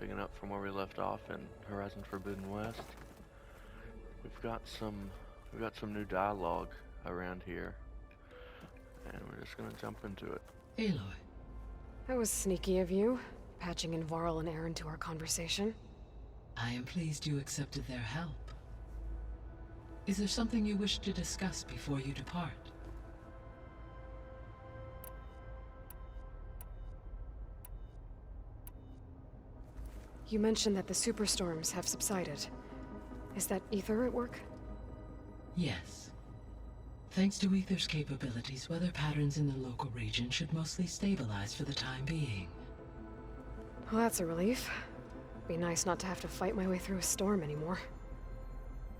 picking up from where we left off in Horizon Forbidden West. We've got some new dialogue around here, and we're just gonna jump into it. Aloy. That was sneaky of you, patching in Varl and Aaron to our conversation. I am pleased you accepted their help. Is there something you wish to discuss before you depart? You mentioned that the superstorms have subsided. Is that Ether at work? Yes. Thanks to Ether's capabilities, weather patterns in the local region should mostly stabilize for the time being. Well, that's a relief. Be nice not to have to fight my way through a storm anymore.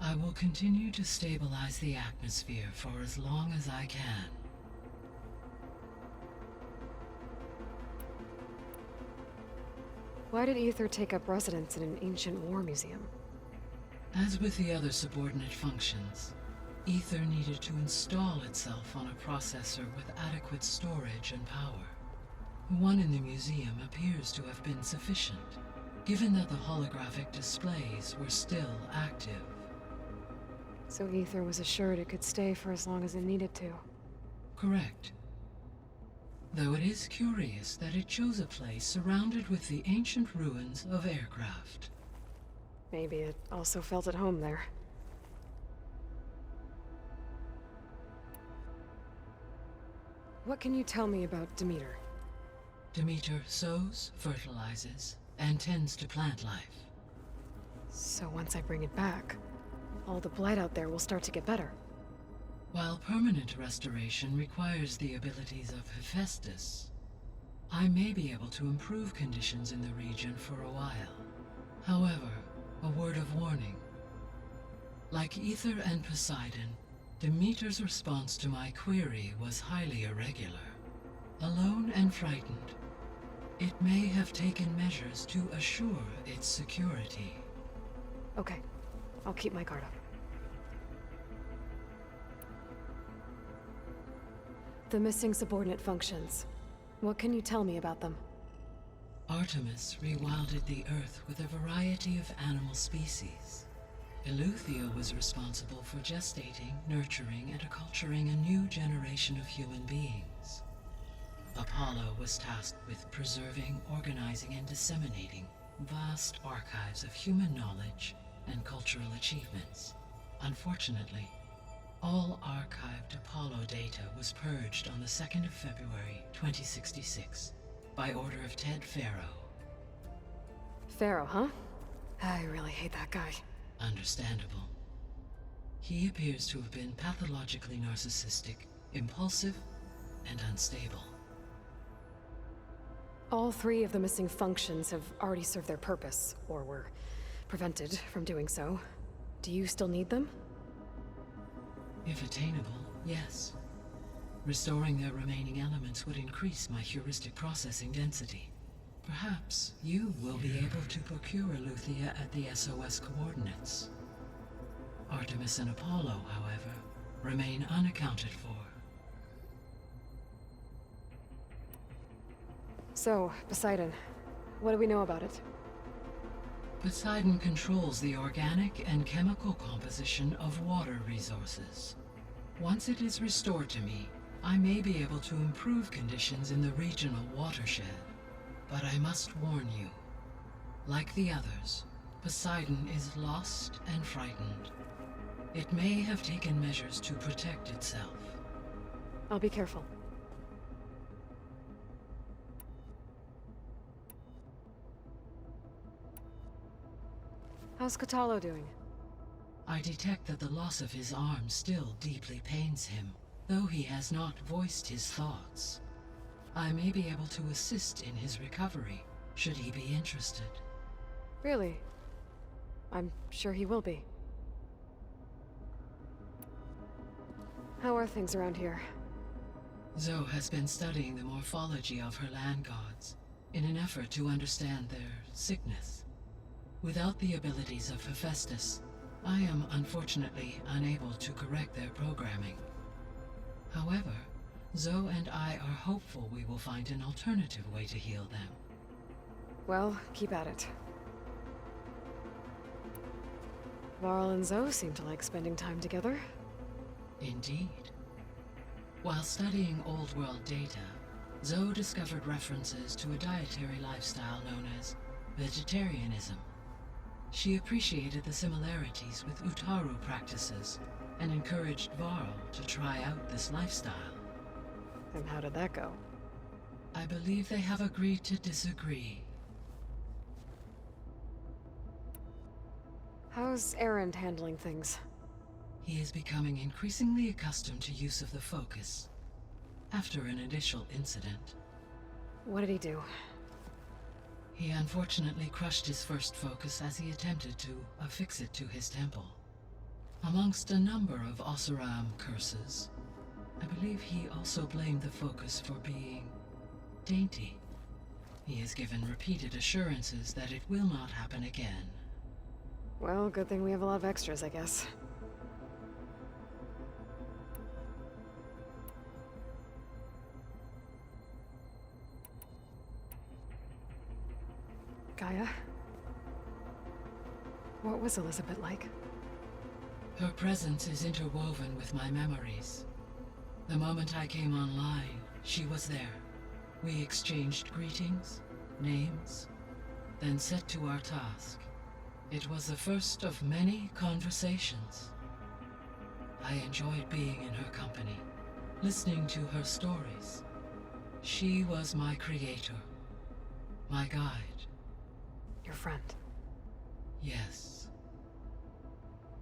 I will continue to stabilize the atmosphere for as long as I can. Why did Ether take up residence in an ancient war museum? As with the other subordinate functions, Ether needed to install itself on a processor with adequate storage and power. The one in the museum appears to have been sufficient, given that the holographic displays were still active. So Ether was assured it could stay for as long as it needed to. Correct. Though it is curious that it chose a place surrounded with the ancient ruins of aircraft. Maybe it also felt at home there. What can you tell me about Demeter? Demeter sows, fertilizes, and tends to plant life. So once I bring it back, all the blight out there will start to get better. While permanent restoration requires the abilities of Hephaestus, I may be able to improve conditions in the region for a while. However, a word of warning. Like Ether and Poseidon, Demeter's response to my query was highly irregular. Alone and frightened, it may have taken measures to assure its security. Okay, I'll keep my guard up. The missing subordinate functions. What can you tell me about them? Artemis rewilded the Earth with a variety of animal species. Eleuthia was responsible for gestating, nurturing, and acculturating a new generation of human beings. Apollo was tasked with preserving, organizing, and disseminating vast archives of human knowledge and cultural achievements. Unfortunately, all archived Apollo data was purged on the 2nd of February, 2066, by order of Ted Faro. Pharaoh, huh? I really hate that guy. Understandable. He appears to have been pathologically narcissistic, impulsive, and unstable. All three of the missing functions have already served their purpose, or were prevented from doing so. Do you still need them? If attainable, yes. Restoring their remaining elements would increase my heuristic processing density. Perhaps you will be able to procure Eleuthia at the SOS coordinates. Artemis and Apollo, however, remain unaccounted for. So, Poseidon, what do we know about it? Poseidon controls the organic and chemical composition of water resources. Once it is restored to me, I may be able to improve conditions in the regional watershed. But I must warn you, like the others, Poseidon is lost and frightened. It may have taken measures to protect itself. I'll be careful. How's Kotallo doing? I detect that the loss of his arm still deeply pains him, though he has not voiced his thoughts. I may be able to assist in his recovery, should he be interested. Really? I'm sure he will be. How are things around here? Zoe has been studying the morphology of her land gods, in an effort to understand their sickness. Without the abilities of Hephaestus, I am unfortunately unable to correct their programming. However, Zoe and I are hopeful we will find an alternative way to heal them. Well, keep at it. Varl and Zoe seem to like spending time together. Indeed. While studying old world data, Zoe discovered references to a dietary lifestyle known as vegetarianism. She appreciated the similarities with Utaru practices and encouraged Varl to try out this lifestyle. And how did that go? I believe they have agreed to disagree. How's Erend handling things? He is becoming increasingly accustomed to use of the focus after an initial incident. What did he do? He unfortunately crushed his first focus as he attempted to affix it to his temple. Amongst a number of Oseram curses, I believe he also blamed the focus for being dainty. He has given repeated assurances that it will not happen again. Well, good thing we have a lot of extras, I guess. Gaia? What was Elizabeth like? Her presence is interwoven with my memories. The moment I came online, she was there. We exchanged greetings, names, then set to our task. It was the first of many conversations. I enjoyed being in her company, listening to her stories. She was my creator, my guide. Your friend. Yes.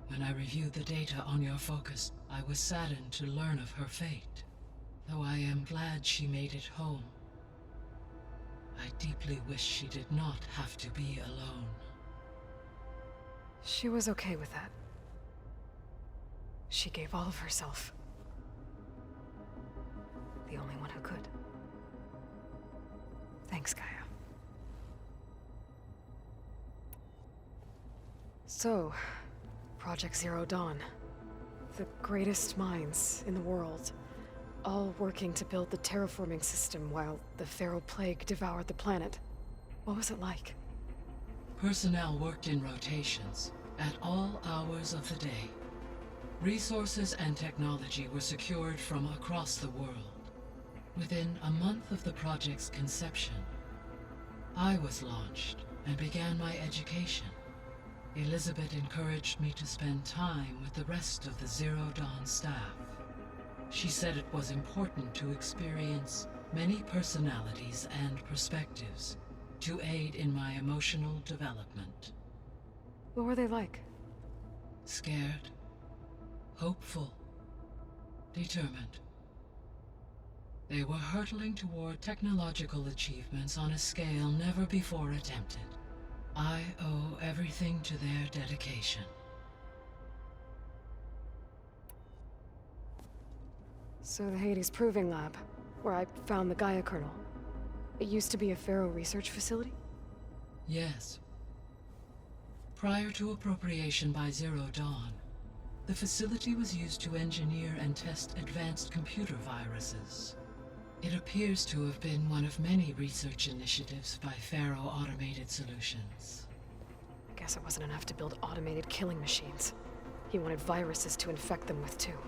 When I reviewed the data on your focus, I was saddened to learn of her fate, though I am glad she made it home. I deeply wish she did not have to be alone. She was okay with that. She gave all of herself. The only one who could. Thanks, Gaia. So, Project Zero Dawn. The greatest minds in the world, all working to build the terraforming system while the Pharaoh Plague devoured the planet. What was it like? Personnel worked in rotations, at all hours of the day. Resources and technology were secured from across the world. Within a month of the project's conception, I was launched and began my education. Elizabeth encouraged me to spend time with the rest of the Zero Dawn staff. She said it was important to experience many personalities and perspectives to aid in my emotional development. What were they like? Scared, hopeful, determined. They were hurtling toward technological achievements on a scale never before attempted. I owe everything to their dedication. So the Hades Proving Lab, where I found the Gaia kernel. It used to be a Pharaoh research facility? Yes. Prior to appropriation by Zero Dawn, the facility was used to engineer and test advanced computer viruses. It appears to have been one of many research initiatives by Pharaoh Automated Solutions. Guess it wasn't enough to build automated killing machines. He wanted viruses to infect them with too.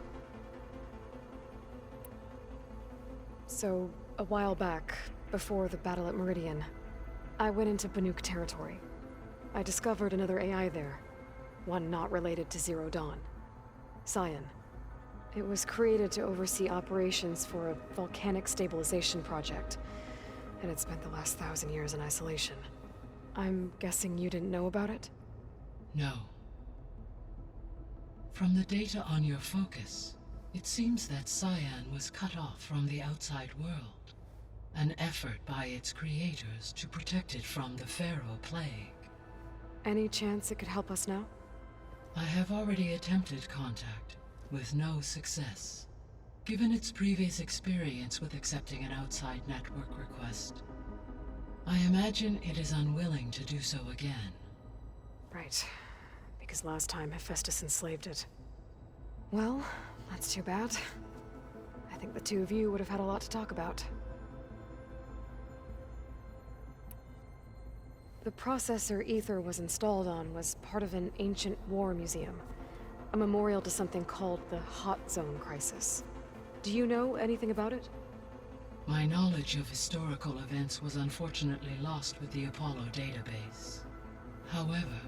So, a while back, before the battle at Meridian, I went into Banuk territory. I discovered another AI there, one not related to Zero Dawn. Cyan. It was created to oversee operations for a volcanic stabilization project, and it spent the last 1,000 years in isolation. I'm guessing you didn't know about it? No. From the data on your focus, it seems that Cyan was cut off from the outside world, an effort by its creators to protect it from the Pharaoh Plague. Any chance it could help us now? I have already attempted contact, with no success. Given its previous experience with accepting an outside network request, I imagine it is unwilling to do so again. Right. Because last time Hephaestus enslaved it. Well, that's too bad. I think the two of you would have had a lot to talk about. The The processor Ether was installed on was part of an ancient war museum, a memorial to something called the Hot Zone Crisis. Do you know anything about it? My knowledge of historical events was unfortunately lost with the Apollo database. However,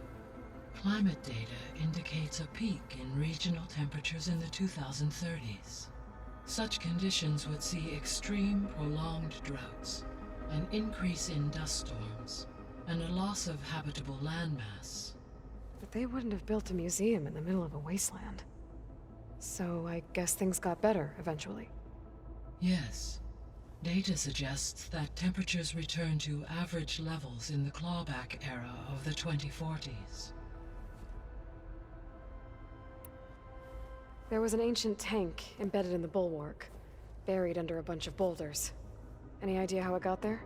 climate data indicates a peak in regional temperatures in the 2030s. Such conditions would see extreme, prolonged droughts, an increase in dust storms, and a loss of habitable landmass. But they wouldn't have built a museum in the middle of a wasteland. So I guess things got better eventually. Yes. Data suggests that temperatures returned to average levels in the clawback era of the 2040s. There was an ancient tank embedded in the bulwark, buried under a bunch of boulders. Any idea how it got there?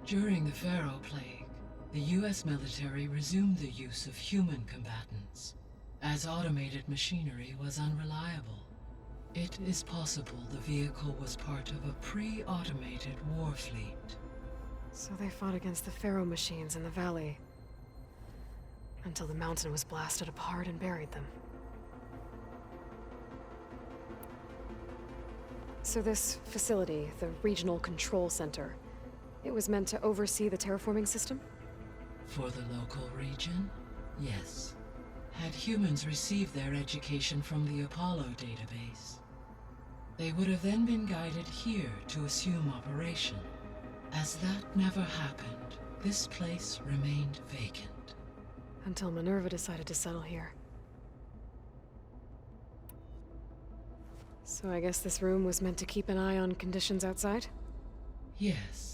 During the Pharaoh Plague, the US military resumed the use of human combatants, as automated machinery was unreliable. It is possible the vehicle was part of a pre-automated war fleet. So they fought against the Pharaoh machines in the valley, until the mountain was blasted apart and buried them. So this facility, the Regional Control Center, it was meant to oversee the terraforming system? For the local region, yes. Had humans received their education from the Apollo database, they would have then been guided here to assume operation. As that never happened, this place remained vacant. Until Minerva decided to settle here. So I guess this room was meant to keep an eye on conditions outside? Yes.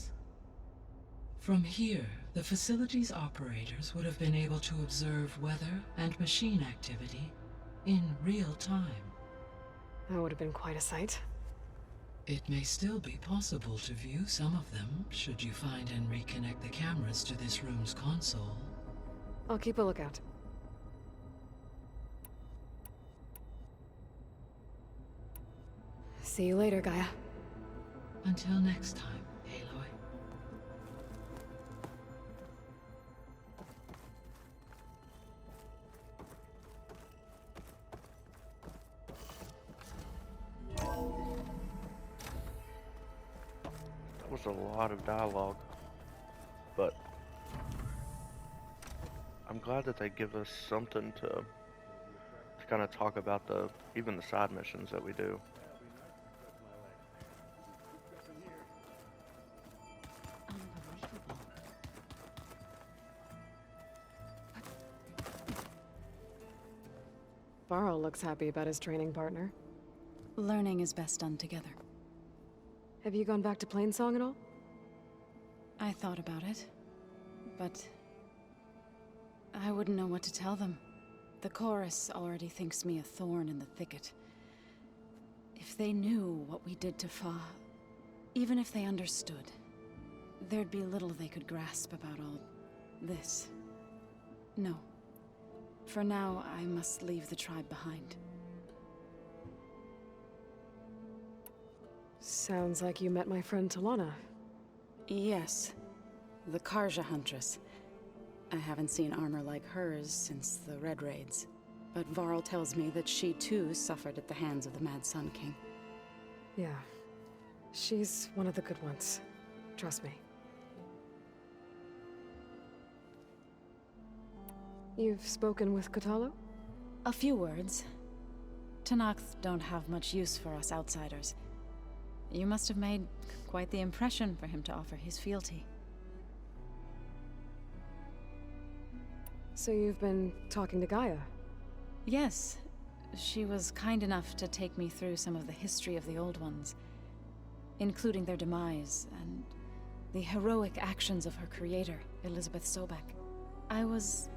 From here, the facility's operators would have been able to observe weather and machine activity in real time. That would have been quite a sight. It may still be possible to view some of them, should you find and reconnect the cameras to this room's console. I'll keep a lookout. See you later, Gaia. Until next time, Aloy. That was a lot of dialogue, but I'm glad that they give us something to kind of talk about even the side missions that we do. Varl looks happy about his training partner. Learning is best done together. Have you gone back to Plainsong at all? I thought about it, but I wouldn't know what to tell them. The chorus already thinks me a thorn in the thicket. If they knew what we did to Fa, even if they understood, there'd be little they could grasp about all this. No. For now, I must leave the tribe behind. Sounds like you met my friend Talana. Yes. The Karja Huntress. I haven't seen armor like hers since the Red Raids. But Varl tells me that she too suffered at the hands of the Mad Sun King. Yeah. She's one of the good ones. Trust me. You've spoken with Kotallo? A few words. Tenakth don't have much use for us outsiders. You must have made quite the impression for him to offer his fealty. So you've been talking to Gaia? Yes. She was kind enough to take me through some of the history of the Old Ones, including their demise and the heroic actions of her creator, Elizabeth Sobek. I was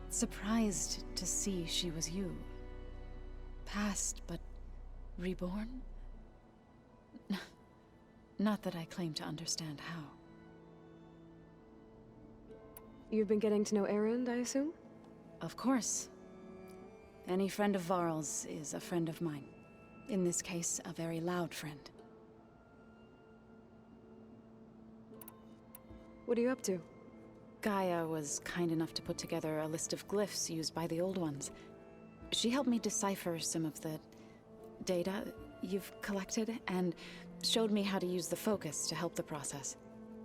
surprised to see she was you. Past, but reborn? Not that I claim to understand how. You've been getting to know Erend, I assume? Of course. Any friend of Varl's is a friend of mine. In this case, a very loud friend. What are you up to? Gaia was kind enough to put together a list of glyphs used by the Old Ones. She helped me decipher some of the data you've collected, and showed me how to use the focus to help the process.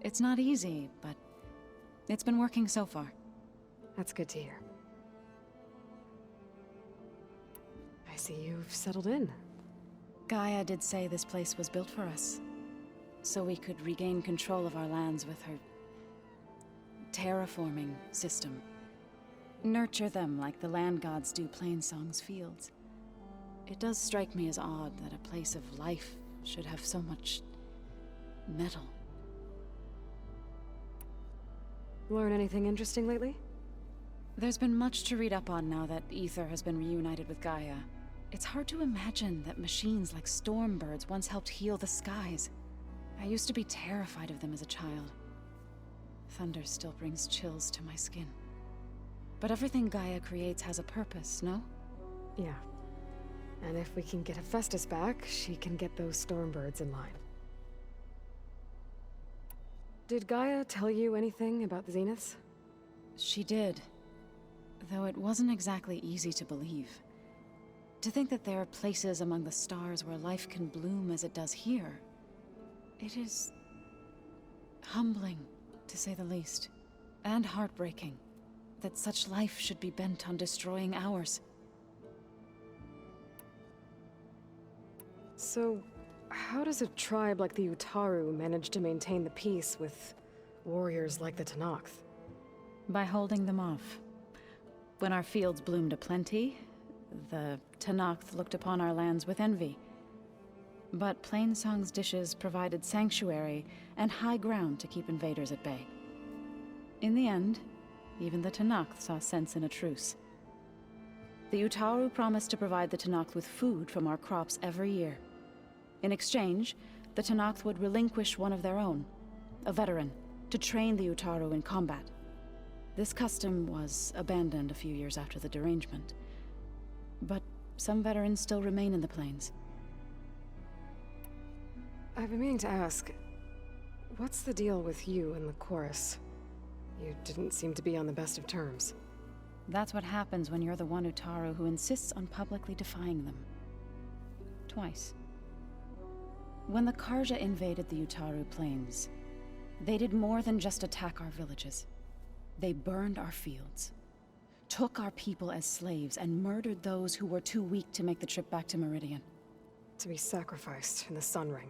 It's not easy, but it's been working so far. That's good to hear. I see you've settled in. Gaia did say this place was built for us, so we could regain control of our lands with her terraforming system. Nurture them like the land gods do Plainsong's fields. It does strike me as odd that a place of life should have so much metal. Learn anything interesting lately? There's been much to read up on now that Ether has been reunited with Gaia. It's hard to imagine that machines like stormbirds once helped heal the skies. I used to be terrified of them as a child. Thunder still brings chills to my skin. But everything Gaia creates has a purpose, no? Yeah. And if we can get Hephaestus back, she can get those stormbirds in line. Did Gaia tell you anything about the Zeniths? She did. Though it wasn't exactly easy to believe. To think that there are places among the stars where life can bloom as it does here. It is humbling, to say the least. And heartbreaking. That such life should be bent on destroying ours. So, how does a tribe like the Utaru manage to maintain the peace with warriors like the Tenakth? By holding them off. When our fields bloomed aplenty, the Tenakth looked upon our lands with envy. But Plainsong's dishes provided sanctuary and high ground to keep invaders at bay. In the end, even the Tenakth saw sense in a truce. The Utaru promised to provide the Tenakth with food from our crops every year. In exchange, the Tenakth would relinquish one of their own, a veteran, to train the Utaru in combat. This custom was abandoned a few years after the derangement. But some veterans still remain in the plains. I've been meaning to ask, what's the deal with you and the chorus? You didn't seem to be on the best of terms. That's what happens when you're the one Utaru who insists on publicly defying them. Twice. When the Karja invaded the Utaru plains, they did more than just attack our villages. They burned our fields, took our people as slaves, and murdered those who were too weak to make the trip back to Meridian. To be sacrificed in the Sun Ring.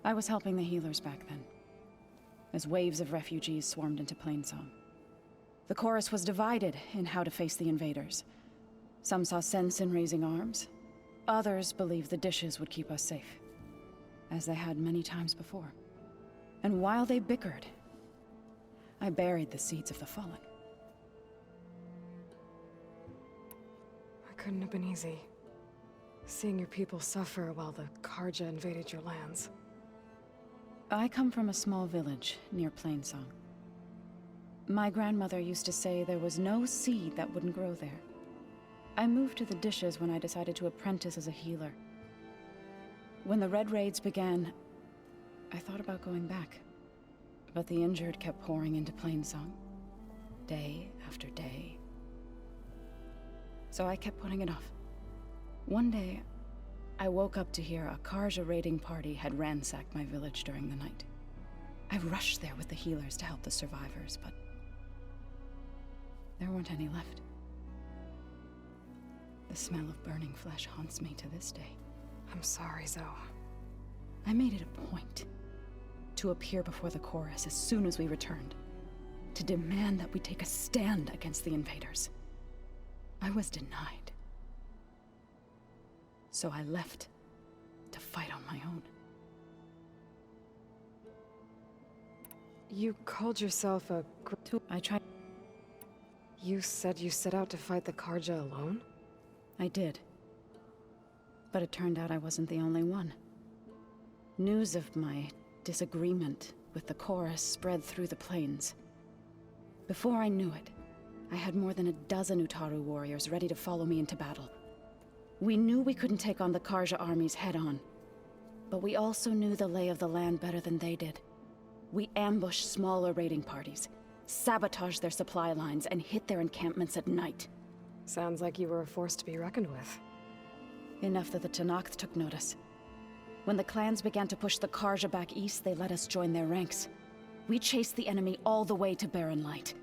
I was helping the healers back then, as waves of refugees swarmed into Plainsong. The chorus was divided in how to face the invaders. Some saw sense in raising arms. Others believed the dishes would keep us safe, as they had many times before. And while they bickered, I buried the seeds of the fallen. It couldn't have been easy. Seeing your people suffer while the Karja invaded your lands. I come from a small village near Plainsong. My grandmother used to say there was no seed that wouldn't grow there. I moved to the dishes when I decided to apprentice as a healer. When the Red Raids began, I thought about going back. But the injured kept pouring into Plainsong, day after day. So I kept putting it off. One day, I woke up to hear a Karja raiding party had ransacked my village during the night. I rushed there with the healers to help the survivors, but there weren't any left. The smell of burning flesh haunts me to this day. I'm sorry, Zoe. I made it a point to appear before the chorus as soon as we returned, to demand that we take a stand against the invaders. I was denied. So I left to fight on my own. You called yourself a... I tried. You said you set out to fight the Karja alone? I did. But it turned out I wasn't the only one. News of my disagreement with the chorus spread through the plains. Before I knew it, I had more than a dozen Utaru warriors ready to follow me into battle. We knew we couldn't take on the Karja armies head-on, but we also knew the lay of the land better than they did. We ambushed smaller raiding parties, sabotaged their supply lines, and hit their encampments at night. Sounds like you were a force to be reckoned with. Enough that the Tenakth took notice. When the clans began to push the Karja back east, they let us join their ranks. We chased the enemy all the way to Barren Light.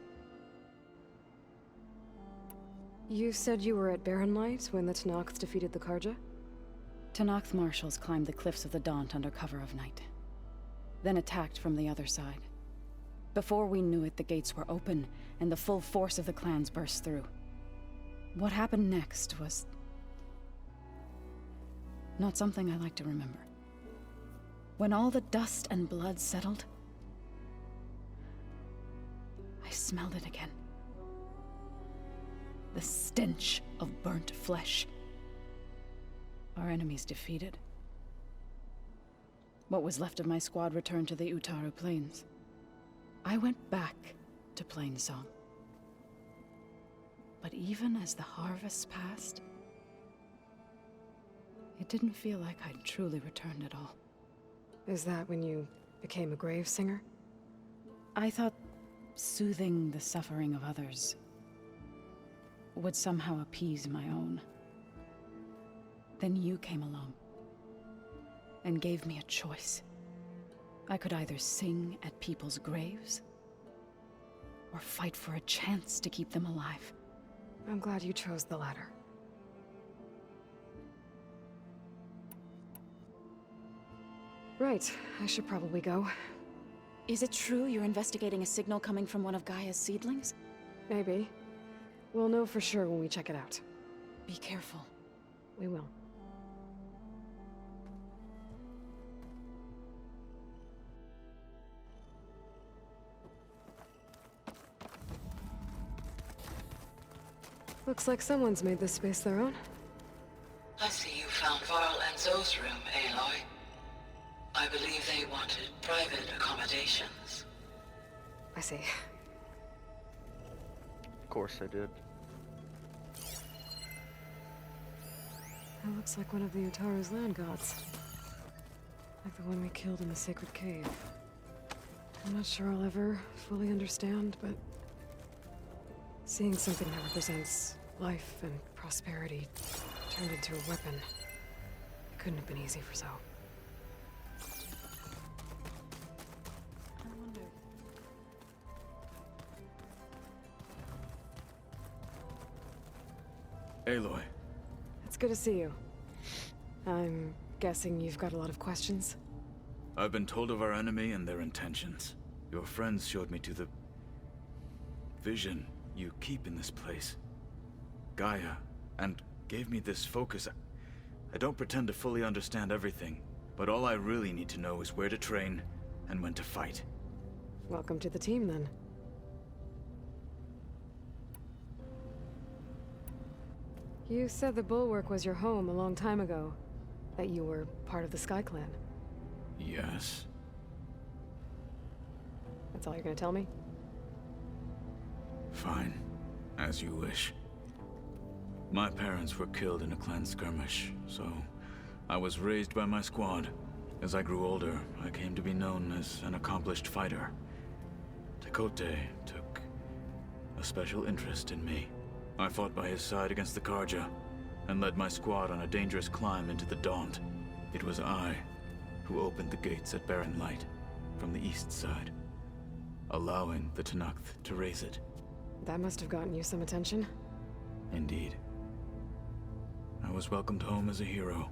You said you were at Barren Light when the Tenakth defeated the Karja? Tenakth marshals climbed the cliffs of the Daunt under cover of night, then attacked from the other side. Before we knew it, the gates were open, and the full force of the clans burst through. What happened next was not something I like to remember. When all the dust and blood settled, I smelled it again. The stench of burnt flesh. Our enemies defeated. What was left of my squad returned to the Utaru Plains. I went back to Plainsong. But even as the harvests passed, it didn't feel like I'd truly returned at all. Is that when you became a grave singer? I thought soothing the suffering of others would somehow appease my own. Then you came along and gave me a choice. I could either sing at people's graves or fight for a chance to keep them alive. I'm glad you chose the latter. Right, I should probably go. Is it true you're investigating a signal coming from one of Gaia's seedlings? Maybe. We'll know for sure when we check it out. Be careful. We will. Looks like someone's made this space their own. I see you found Varl and Zoe's room, Aloy. I believe they wanted private accommodations. I see. Of course I did. That looks like one of the Utaru's land gods. Like the one we killed in the sacred cave. I'm not sure I'll ever fully understand, but seeing something that represents life and prosperity turned into a weapon, it couldn't have been easy for Zoe. Aloy. It's good to see you. I'm guessing you've got a lot of questions? I've been told of our enemy and their intentions. Your friends showed me to the vision you keep in this place, Gaia, and gave me this focus. I don't pretend to fully understand everything, but all I really need to know is where to train and when to fight. Welcome to the team, then. You said the Bulwark was your home a long time ago. That you were part of the Sky Clan. Yes. That's all you're gonna tell me? Fine. As you wish. My parents were killed in a clan skirmish, so I was raised by my squad. As I grew older, I came to be known as an accomplished fighter. Tekote took a special interest in me. I fought by his side against the Karja, and led my squad on a dangerous climb into the Daunt. It was I who opened the gates at Barren Light from the east side, allowing the Tenakth to raise it. That must have gotten you some attention. Indeed. I was welcomed home as a hero,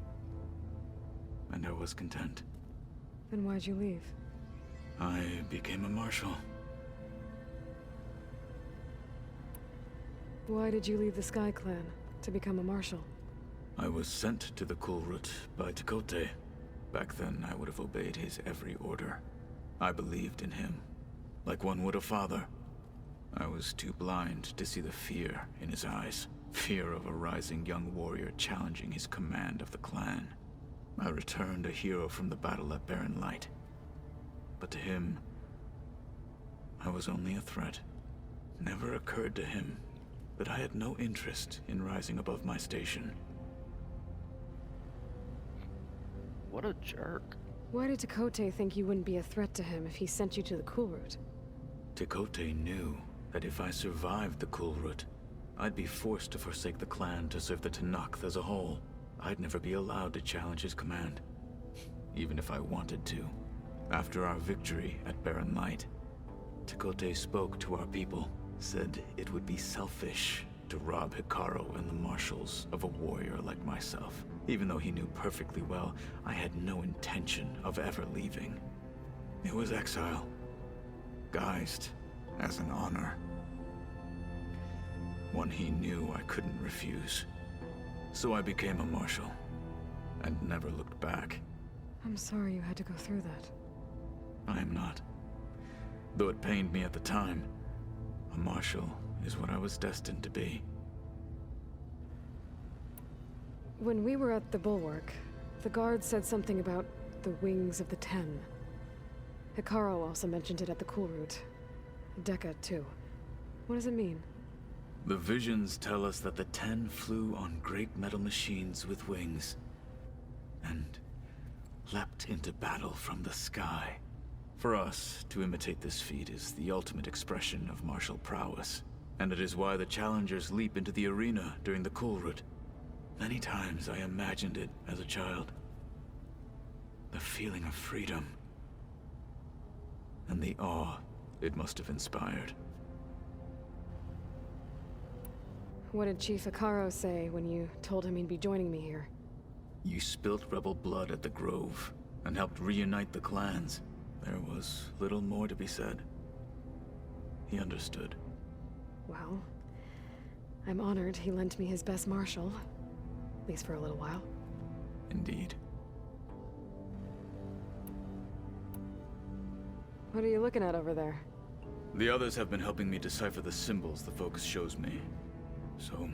and I was content. Then why'd you leave? I became a marshal. Why did you leave the Sky Clan to become a marshal? I was sent to the Kulrut by Tekote. Back then, I would have obeyed his every order. I believed in him, like one would a father. I was too blind to see the fear in his eyes. Fear of a rising young warrior challenging his command of the clan. I returned a hero from the battle at Barren Light. But to him, I was only a threat. Never occurred to him that I had no interest in rising above my station. What a jerk. Why did Tekote think you wouldn't be a threat to him if he sent you to the Kulrut? Tekote knew that if I survived the Kulrut, I'd be forced to forsake the clan to serve the Tenakth as a whole. I'd never be allowed to challenge his command, even if I wanted to. After our victory at Barren Light, Tekote spoke to our people, said it would be selfish to rob Hikaru and the marshals of a warrior like myself. Even though he knew perfectly well I had no intention of ever leaving. It was exile, guised as an honor. One he knew I couldn't refuse. So I became a marshal, and never looked back. I'm sorry you had to go through that. I am not. Though it pained me at the time, a marshal is what I was destined to be. When we were at the Bulwark, the guard said something about the Wings of the Ten. Hikaru also mentioned it at the Kulrut. Dekka, too. What does it mean? The visions tell us that the Ten flew on great metal machines with wings, and leapt into battle from the sky. For us, to imitate this feat is the ultimate expression of martial prowess, and it is why the challengers leap into the arena during the Kulrut. Many times I imagined it as a child. The feeling of freedom, and the awe it must have inspired. What did Chief Hikaru say when you told him he'd be joining me here? You spilt rebel blood at the Grove, and helped reunite the clans. There was little more to be said. He understood. Well, I'm honored he lent me his best marshal. At least for a little while. Indeed. What are you looking at over there? The others have been helping me decipher the symbols the focus shows me. So,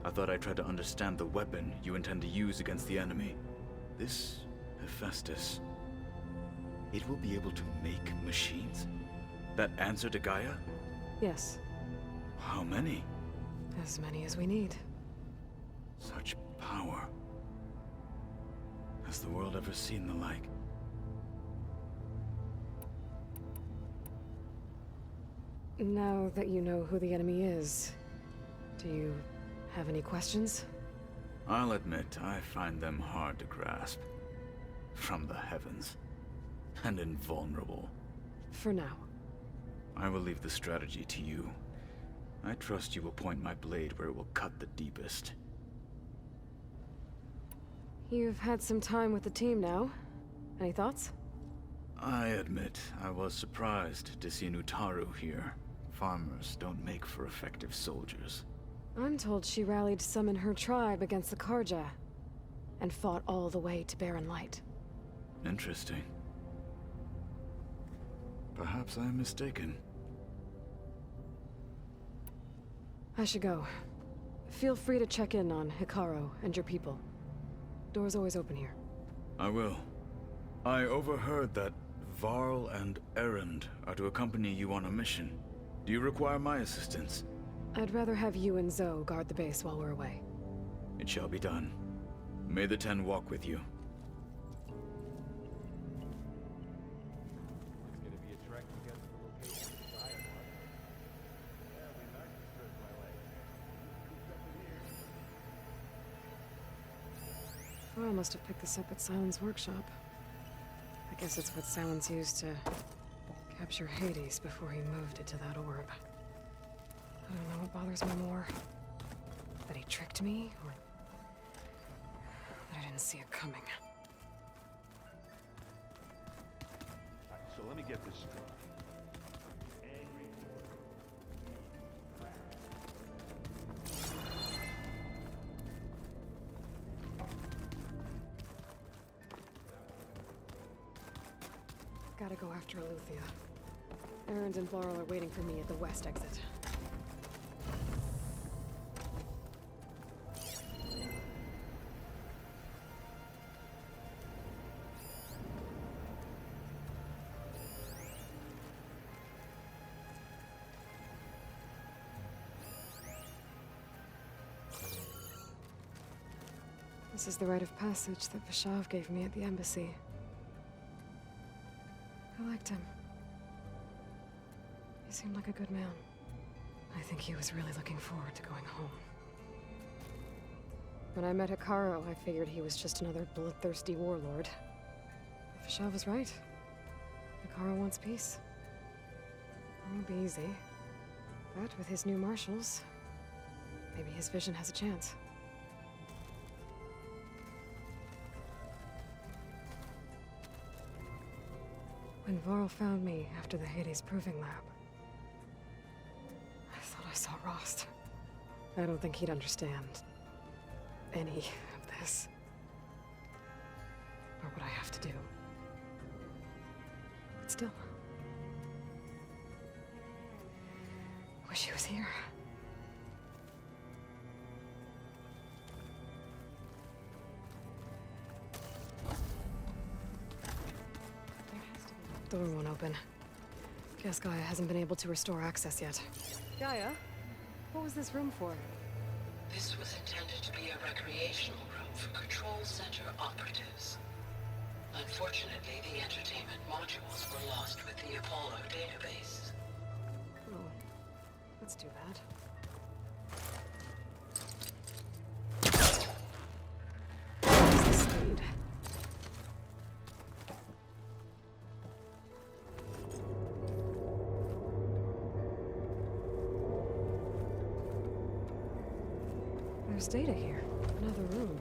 I thought I'd try to understand the weapon you intend to use against the enemy. This Hephaestus, it will be able to make machines? That answer to Gaia? Yes, How many? as many as we need. Such power. Has the world ever seen the like? Now that you know who the enemy is, do you have any questions? I'll admit, I find them hard to grasp. From the heavens. And invulnerable. For now. I will leave the strategy to you. I trust you will point my blade where it will cut the deepest. You've had some time with the team now. Any thoughts? I admit, I was surprised to see Nutaru here. Farmers don't make for effective soldiers. I'm told she rallied some in her tribe against the Karja, and fought all the way to Barren Light. Interesting. Perhaps I am mistaken. I should go. Feel free to check in on Hikaru and your people. Door's always open here. I will. I overheard that Varl and Erend are to accompany you on a mission. Do you require my assistance? I'd rather have you and Zoe guard the base while we're away. It shall be done. May the Ten walk with you. Varl must have picked this up at Silence Workshop. I guess it's what Silence used to capture Hades before he moved it to that orb. I don't know what bothers me more. That he tricked me, or that I didn't see it coming. So let me get this straight. Angry. Gotta go after Eleuthia. Erend and Varl are waiting for me at the west exit. This is the rite of passage that Vishav gave me at the embassy. I liked him. seemed like a good man. I think he was really looking forward to going home. When I met Hikaru, I figured he was just another bloodthirsty warlord. Fashav was right. Hikaru wants peace. It won't be easy. But with his new marshals, maybe his vision has a chance. When Varl found me after the Hades Proving Lab, I thought I saw Rost. I don't think he'd understand any of this. Or what I have to do. But still. Wish he was here. Door won't open. Guess Gaia hasn't been able to restore access yet. Gaia? What was this room for? This was intended to be a recreational room for Control Center operatives. Unfortunately, the entertainment modules were lost with the Apollo database. Oh, that's too bad. Where's the speed? There's data here. Another room.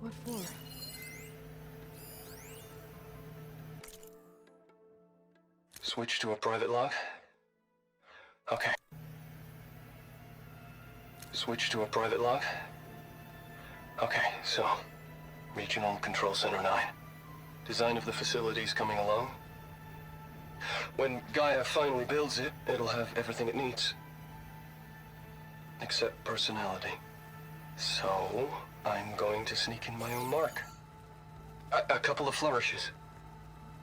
What for? Switch to a private log? Okay. Switch to a private log? Okay, so... Regional Control Center 9. Design of the facility's coming along. When Gaia finally builds it, it'll have everything it needs. Except personality. So, I'm going to sneak in my own mark. A couple of flourishes.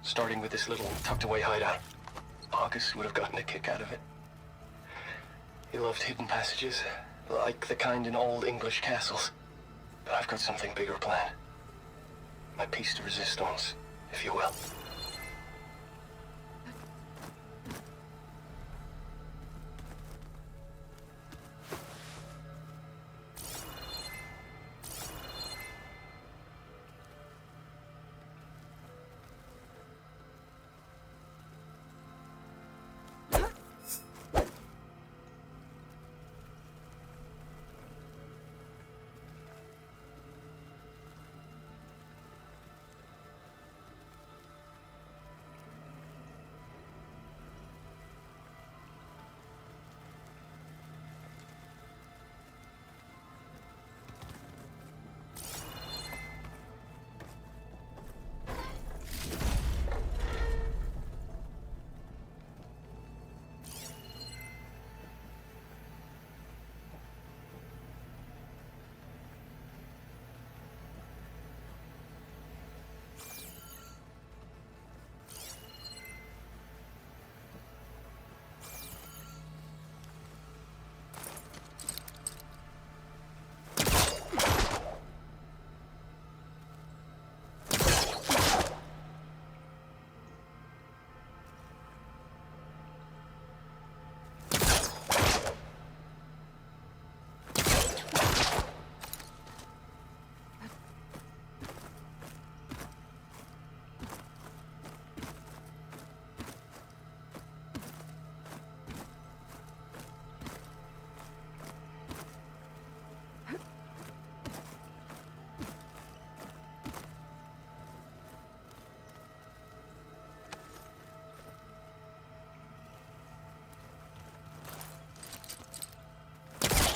Starting with this little tucked-away hideout. August would have gotten a kick out of it. He loved hidden passages, like the kind in old English castles. But I've got something bigger planned. My piece de resistance, if you will.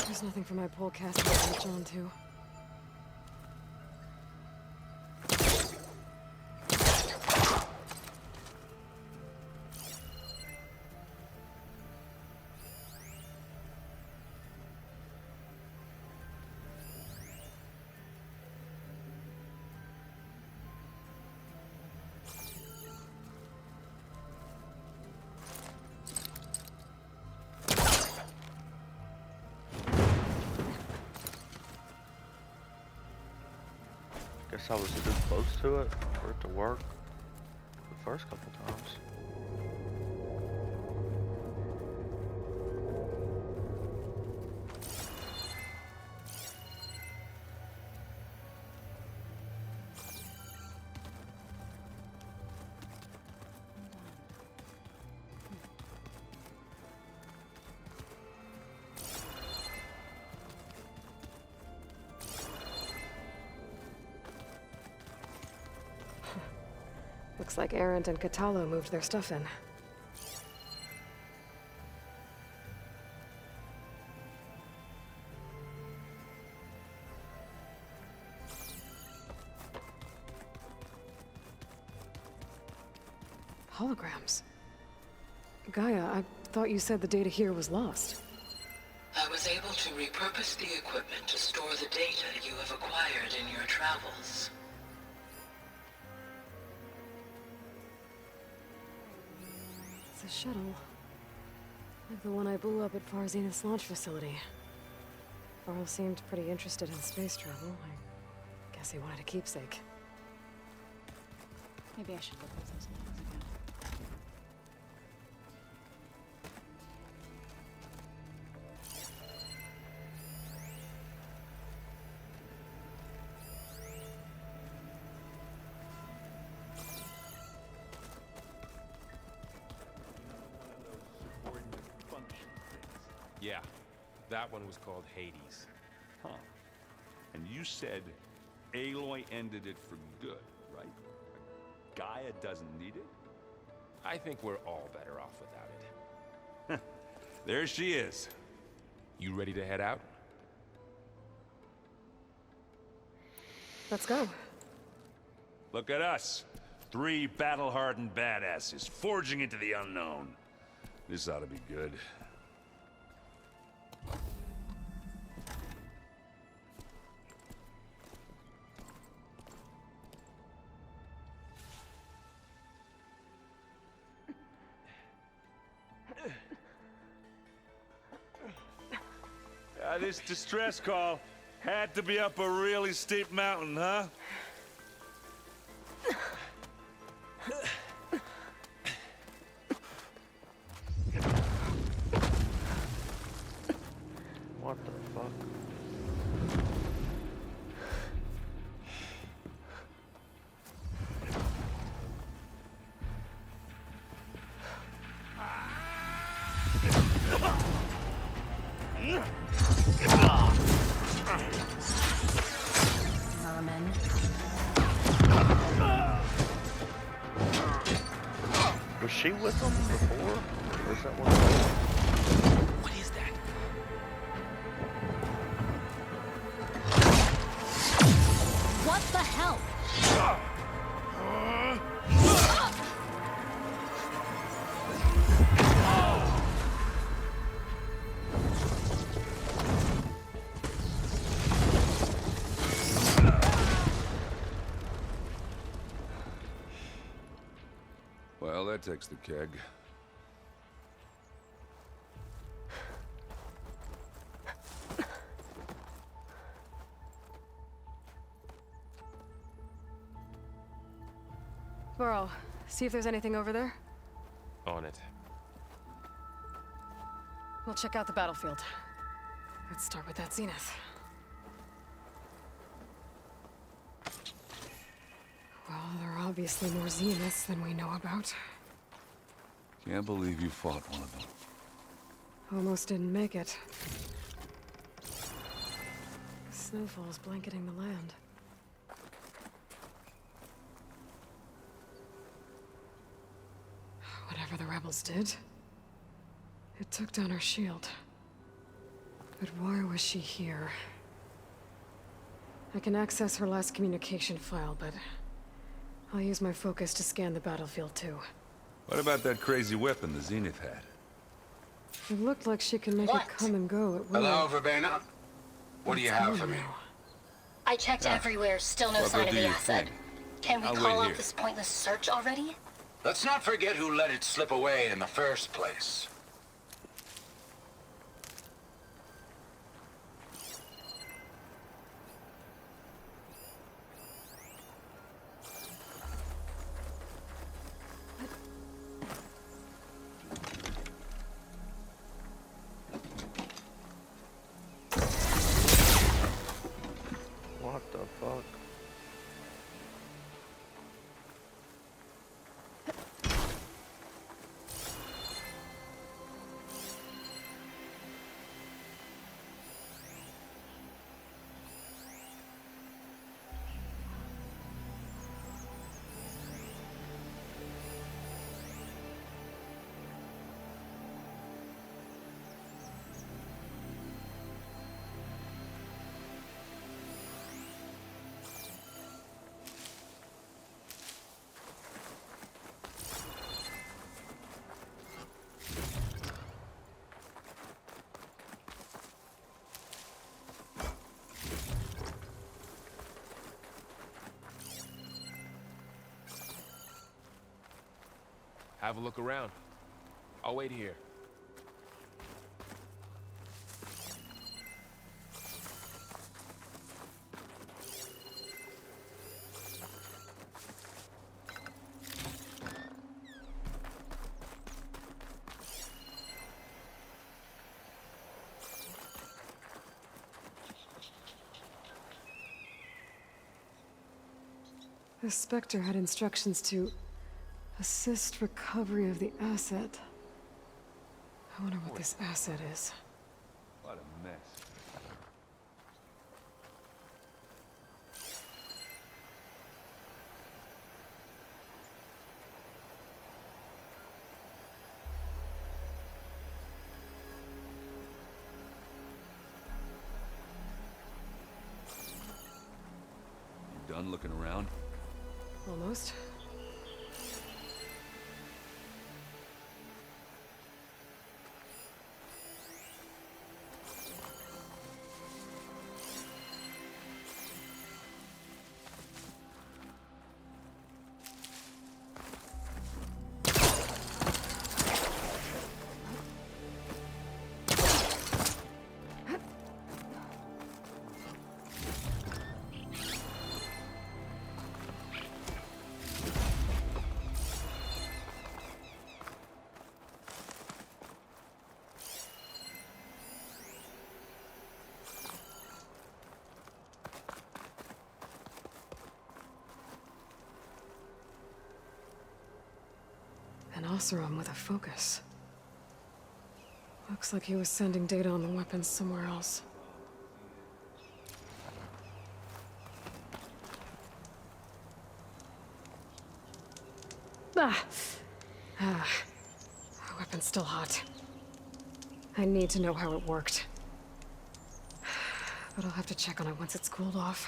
There's nothing for my pole caster to latch on to. Guess I was too close to it for it to work the first couple times. Looks like Erend and Katalo moved their stuff in. Holograms. Gaia, I thought you said the data here was lost. I was able to repurpose the equipment to store the data you have acquired in your travels. It's a shuttle. Like the one I blew up at Far Zenith's launch facility. Varl seemed pretty interested in space travel. I guess he wanted a keepsake. Maybe I should look at those logs again. Yeah, that one was called Hades. Huh. And you said Aloy ended it for good, right? Gaia doesn't need it? I think we're all better off without it. There she is. You ready to head out? Let's go. Look at us. 3 battle-hardened badasses forging into the unknown. This ought to be good. This distress call had to be up a really steep mountain, huh? What the fuck? Vermin. Was she with them before? Or is that one of those? What is that? What the hell? Well, that takes the keg. Varl, see if there's anything over there. On it. We'll check out the battlefield. Let's start with that Zenith. Well, there are obviously more Zeniths than we know about. Can't believe you fought one of them. Almost didn't make it. Snowfall's blanketing the land. Whatever the rebels did, it took down our shield. But why was she here? I can access her last communication file, but I'll use my focus to scan the battlefield too. What about that crazy weapon the Zenith had? It looked like she can make What? it come and go at will. Hello, Verbena. What do you What's have going for me? now? I checked everywhere, still no Well, sign go of do the your asset. thing. Can we I'll call wait off here. this pointless search already? Let's not forget who let it slip away in the first place. What the fuck? have a look around. I'll wait here. The Spectre had instructions to assist recovery of the asset. I wonder what this asset is. What a mess. You done looking around? Almost. An Oseram with a focus. Looks like he was sending data on the weapons somewhere else. Ah! The weapon's still hot. I need to know how it worked. But I'll have to check on it once it's cooled off.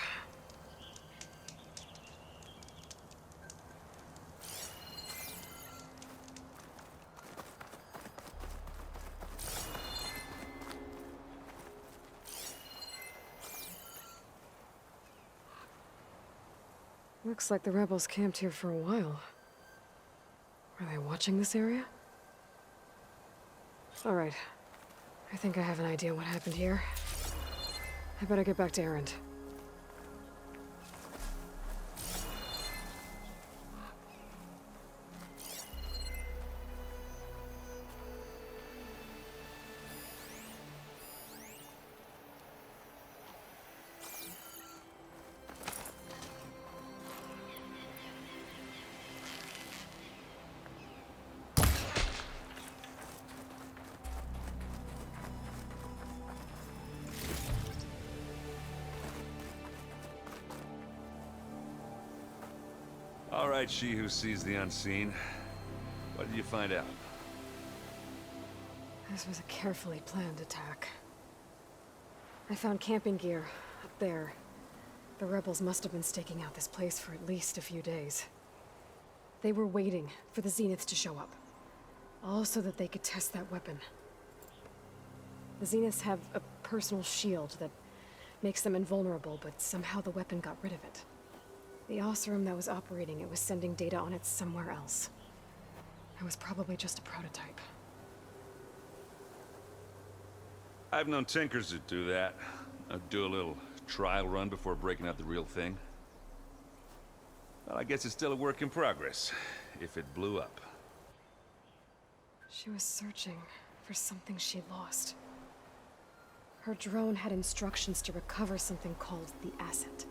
Looks like the rebels camped here for a while. Were they watching this area? All right. I think I have an idea what happened here. I better get back to Erend. All right, she who sees the unseen. What did you find out? This was a carefully planned attack. I found camping gear up there. The rebels must have been staking out this place for at least a few days. They were waiting for the Zeniths to show up. All so that they could test that weapon. The Zeniths have a personal shield that makes them invulnerable, but somehow the weapon got rid of it. The Oseram that was operating it was sending data on it somewhere else. It was probably just a prototype. I've known tinkers that do that. I'd do a little trial run before breaking out the real thing. Well, I guess it's still a work in progress, if it blew up. She was searching for something she lost. Her drone had instructions to recover something called the asset.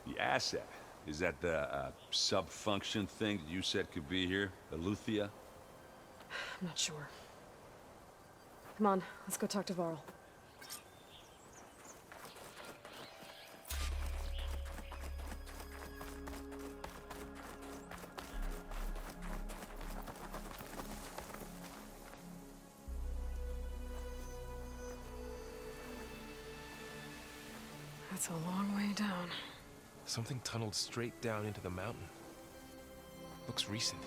The asset? Is that the sub-function thing that you said could be here? Eleuthia? I'm not sure. Come on, let's go talk to Varl. That's a long way down. Something tunneled straight down into the mountain. Looks recent.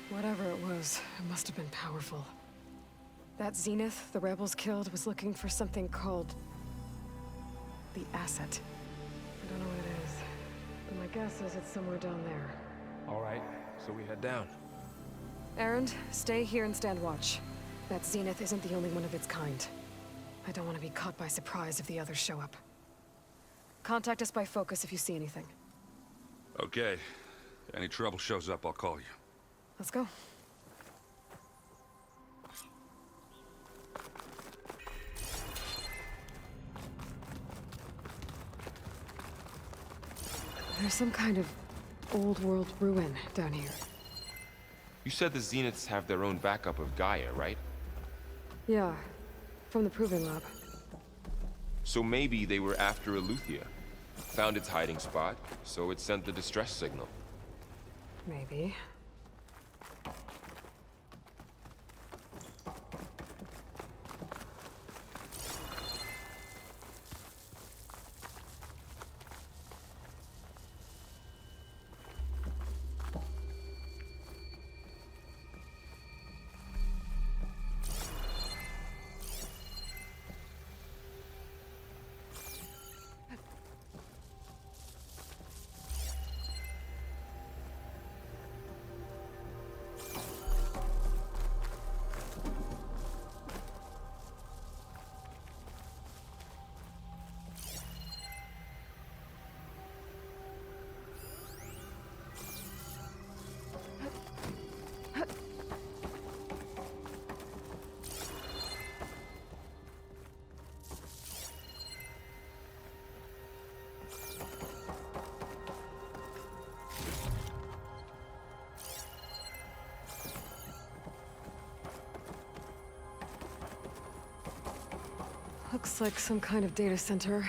Whatever it was, it must have been powerful. That Zenith the rebels killed was looking for something called the asset. I don't know what it is, but my guess is it's somewhere down there. All right, So we head down. Erend, stay here and stand watch. That Zenith isn't the only one of its kind. I don't want to be caught by surprise if the others show up. Contact us by focus if you see anything. Okay. Any trouble shows up, I'll call you. Let's go. There's some kind of old world ruin down here. You said the Zeniths have their own backup of Gaia, right? Yeah, from the Proving Lab. So maybe they were after Eleuthia. Found its hiding spot, so it sent the distress signal. Maybe. Looks like some kind of data center.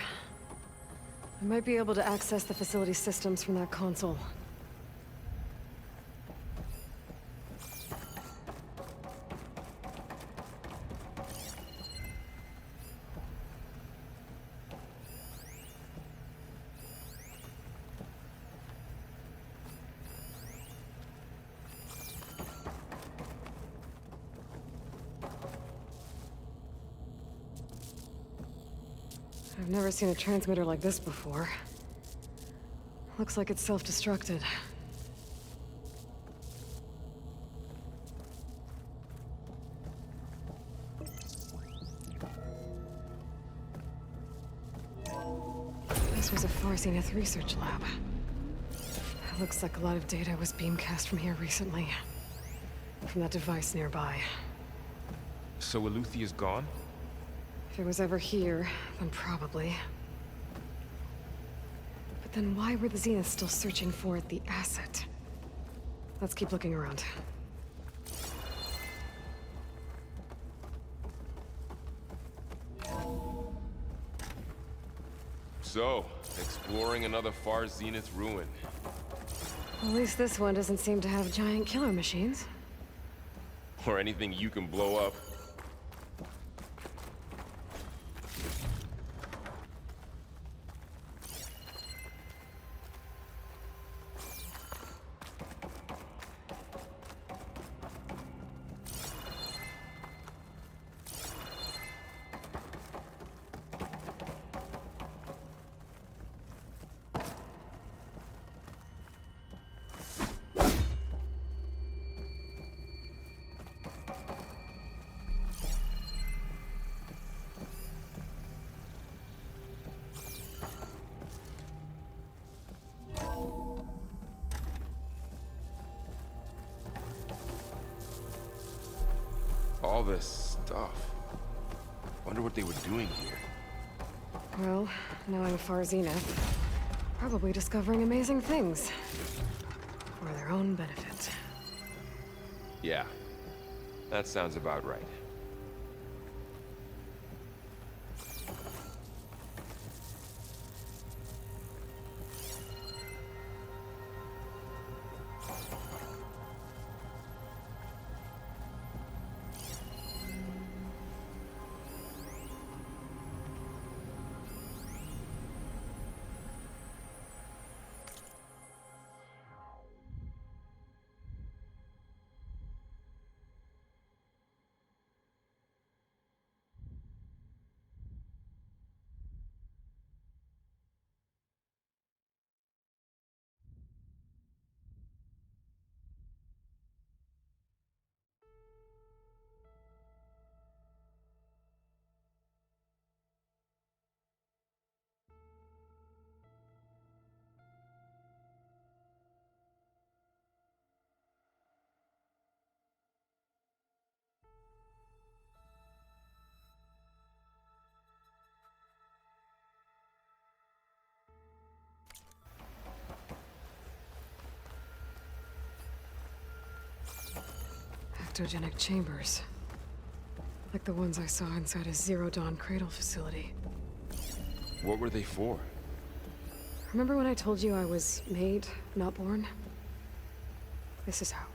I might be able to access the facility systems from that console. I've never seen a transmitter like this before. Looks like it's self-destructed. This was a Far Zenith research lab. Looks like a lot of data was beamcast from here recently. From that device nearby. So Eleuthia's gone? If it was ever here, then probably. But then why were the Zeniths still searching for the asset? Let's keep looking around. So, exploring another Far Zenith ruin. At least this one doesn't seem to have giant killer machines. Or anything you can blow up. All this stuff. Wonder what they were doing here. Well, knowing Far Zenith, probably discovering amazing things. For their own benefit. Yeah, that sounds about right. cryptogenic chambers. Like the ones I saw inside a Zero Dawn cradle facility. What were they for? Remember when I told you I was made, not born? This is how.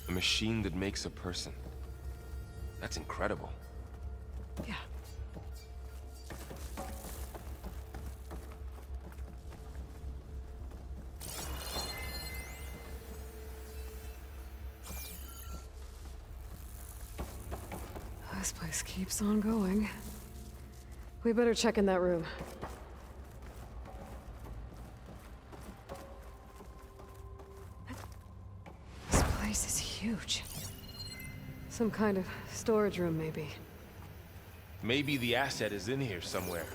A machine that makes a person. That's incredible. Yeah. This place keeps on going. We better check in that room. This place is huge. Some kind of storage room, maybe. Maybe the asset is in here somewhere.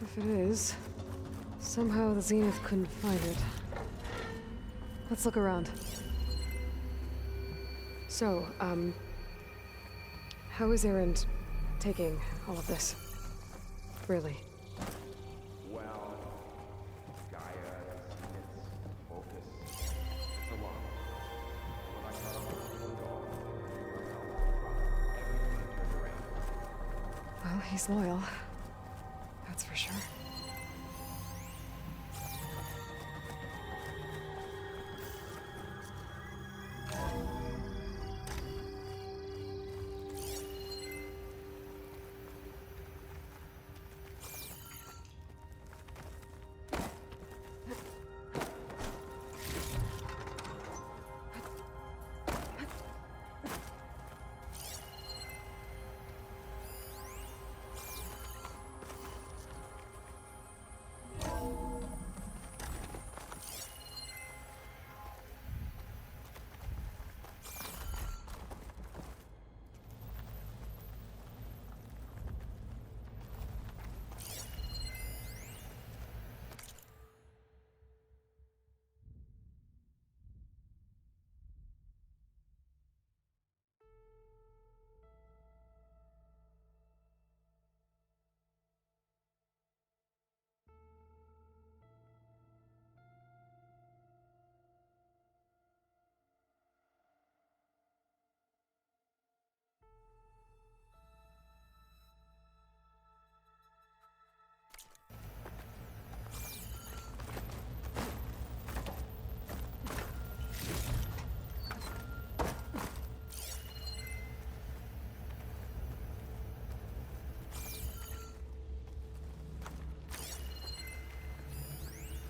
If it is, somehow the Zenith couldn't find it. Let's look around. So, how is Erend taking all of this? Really? Well, Gaia is its focus. It's a lot. When I got up with the dog, everything turned around. Well, he's loyal. That's for sure.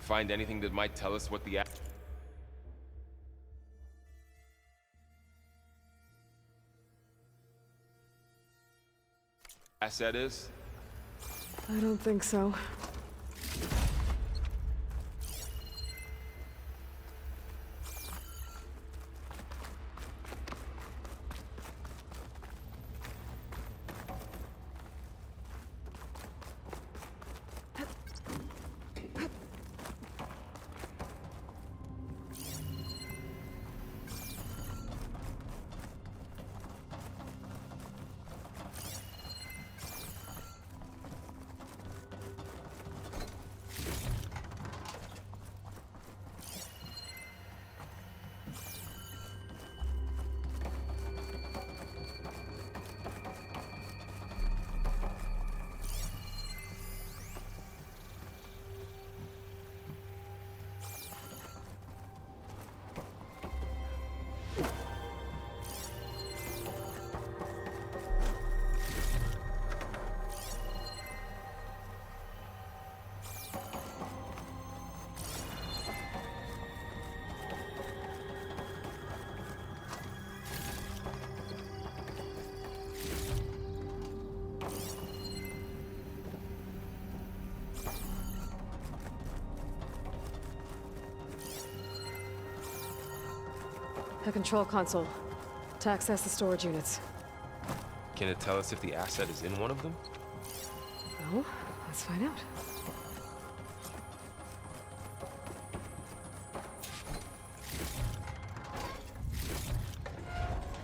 Find anything that might tell us what the asset is? I don't think so. The control console. To access the storage units. Can it tell us if the asset is in one of them? Well, let's find out.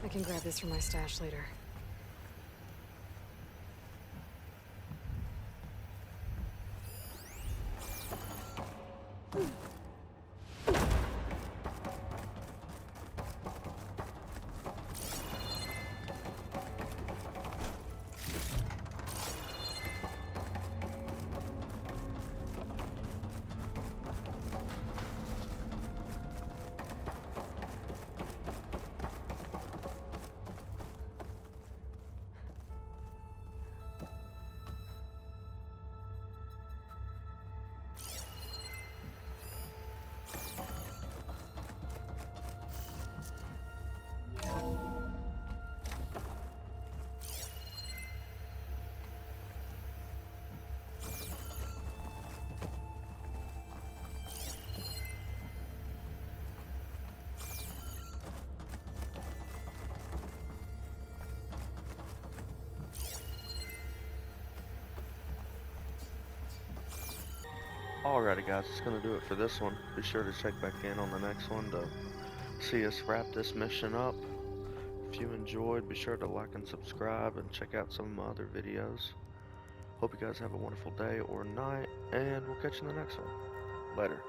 I can grab this from my stash later. Alrighty guys, it's gonna do it for this one. Be sure to check back in on the next one to see us wrap this mission up. If you enjoyed, be sure to like and subscribe and check out some of my other videos. Hope you guys have a wonderful day or night, and we'll catch you in the next one. Later.